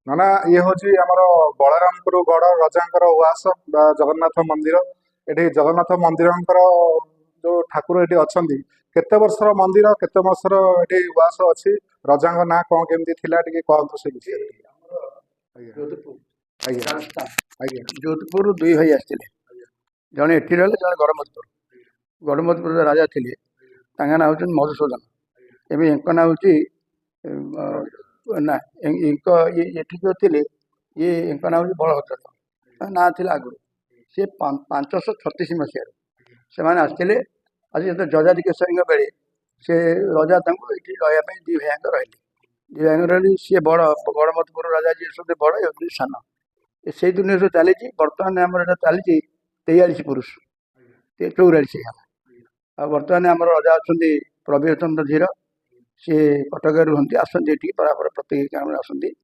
ନା ଇଏ ହଉଛି ଆମର ବଳରାମପୁର ଗଡ଼ ରଜାଙ୍କର ଉଆସ ବା ଜଗନ୍ନାଥ ମନ୍ଦିର। ଏଠି ଜଗନ୍ନାଥ ମନ୍ଦିରଙ୍କର ଯୋଉ ଠାକୁର ଏଠି ଅଛନ୍ତି, କେତେ ବର୍ଷର ମନ୍ଦିର, କେତେ ବର୍ଷର ଏଠି ଉଆସ ଅଛି, ରଜାଙ୍କ ନାଁ କଣ କେମିତି ଥିଲା ଟିକେ କହନ୍ତୁ ସେ ବିଷୟରେ। ଆଜ୍ଞା ଆଜ୍ଞା ଆଜ୍ଞା ଯୋଧପୁର ଦୁଇ ଭାଇ ଆସିଥିଲେ, ଜଣେ ଏଠି ରହିଲେ, ଜଣେ ଗଡ଼ମଧୁପୁର। ଗଡ଼ମଧୁପୁର ରାଜା ଥିଲେ, ତାଙ୍କ ନାଁ ହେଉଛନ୍ତି ମଧୁସୂଦନ। ଏବେ ୟାଙ୍କ ନାଁ ହେଉଛି ନା ଏଠି ଯେଉଁ ଥିଲେ ଇଏ ୟାଙ୍କ ନାଁ ହେଉଛି ବଳଭଦ୍ର। ତାଙ୍କ ନାଁ ଥିଲା ଆଗରୁ। ସେ 536 ମସିହାରେ ସେମାନେ ଆସିଥିଲେ। ଆଜି ଯେତେବେଳେ ଯଯାତି କେଶରୀଙ୍କ ବେଳେ ସେ ରଜା ତାଙ୍କୁ ଏଠି ରହିବା ପାଇଁ ଦୁଇ ଭାଇଙ୍କ ରହିଲେ। ଦୁଇ ଭାଇଙ୍କ ରହିଲେ, ସିଏ ବଡ଼, ଗଡ଼ମଧୁପୁର ରାଜା ଯିଏ ସବୁ ବଡ଼, ଏ ସାନ। ସେଇ ଦୁନିଆ ସବୁ ଚାଲିଛି। ବର୍ତ୍ତମାନ ଆମର ଏଇଟା ଚାଲିଛି 43 ପୁରୁଷ, 44 ହେଲା। ଆଉ ବର୍ତ୍ତମାନ ଆମର ରଜା ଅଛନ୍ତି ପ୍ରବୀର ଚନ୍ଦ୍ର ଧୀର। ସିଏ କଟକରେ ରୁହନ୍ତି, ଆସନ୍ତି ଏଠିକି ପ୍ରତ୍ୟେକ କାମରେ ଆସନ୍ତି।